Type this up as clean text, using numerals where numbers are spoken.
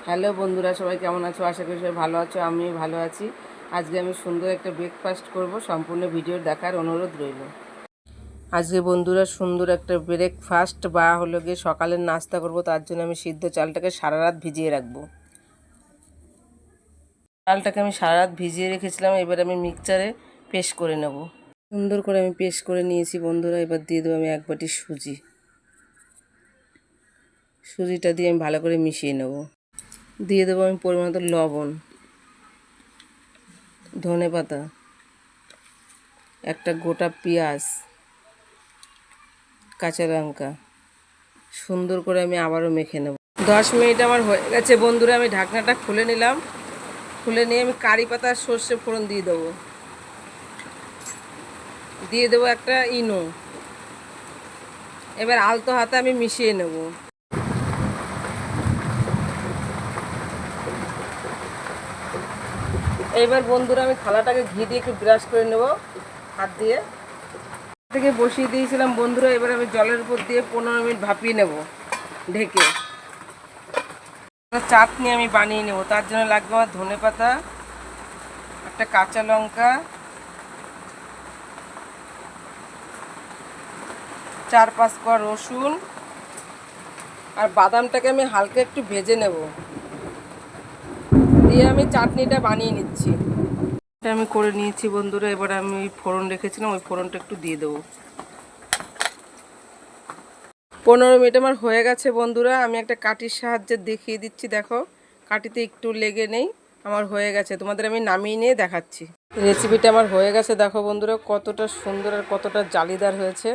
Hello বন্ধুরা, সবাই কেমন আছো? আশা করি সবাই ভালো আছো, আমি ভালো আছি। আজকে আমি সুন্দর একটা ব্রেকফাস্ট করব, সম্পূর্ণ ভিডিও দেখার অনুরোধ রইল। আজকে বন্ধুরা সুন্দর একটা ব্রেকফাস্ট বা হলো গিয়ে সকালের নাস্তা করব, তার জন্য আমি সিদ্ধ চালটাকে সারা রাত ভিজিয়ে রাখবো। চালটাকে আমি সারা রাত ভিজিয়ে রেখেছিলাম, এবার আমি মিক্সচারে পেস্ট করে নেব। সুন্দর করে আমি পেস্ট করে নিয়েছি বন্ধুরা। এবার দিয়ে দেবো আমি 1 বাটি সুজি। সুজিটা দিয়ে আমি ভালো করে মিশিয়ে নেব। দিয়ে দেবো আমি পরিমাণ মতো লবণ, ধনেপাতা, একটা গোটা পেঁয়াজ, কাঁচা লঙ্কা। সুন্দর করে আমি আবারও মেখে নেব। 10 মিনিট আমার হয়ে গেছে বন্ধুরা। আমি ঢাকনাটা খুলে নিলাম। খুলে নিয়ে আমি কারি পাতা আর সর্ষে ফোড়ন দিয়ে দেবো। দিয়ে দেবো একটা ইনো। এবার আলতো হাতে আমি মিশিয়ে নেব। এইবার বন্ধুরা আমি থালাটাকে ঘি দিয়ে একটু ব্রাশ করে নেব হাত দিয়ে। থেকে বসিয়ে দিয়েছিলাম বন্ধুরা। এবার আমি জলের উপর দিয়ে 15 মিনিট ভাপিয়ে নেব ঢেকে। চাটনি আমি বানিয়ে নেব, তার জন্য লাগবে আমার ধনেপাতা, একটা কাঁচা লঙ্কা, 4-5 কোয়া রসুন, আর বাদামটাকে আমি হালকা একটু ভেজে নেব। দিয়ে আমি চাটনিটা বানিয়ে নিচ্ছি। এটা আমি করে নিয়েছি বন্ধুরা। এবার আমি ওই ফোড়ন রেখেছিলাম, ওই ফোড়নটা একটু দিয়ে দেবো। 15 মিনিট আমার হয়ে গেছে বন্ধুরা। আমি একটা কাঠির সাহায্যে দেখিয়ে দিচ্ছি, দেখো কাঠিতে একটু লেগে নেই। আমার হয়ে গেছে, তোমাদের আমি নামিয়ে নিয়ে দেখাচ্ছি। রেসিপিটা আমার হয়ে গেছে, দেখো বন্ধুরা কতটা সুন্দর আর কতটা জালিদার হয়েছে।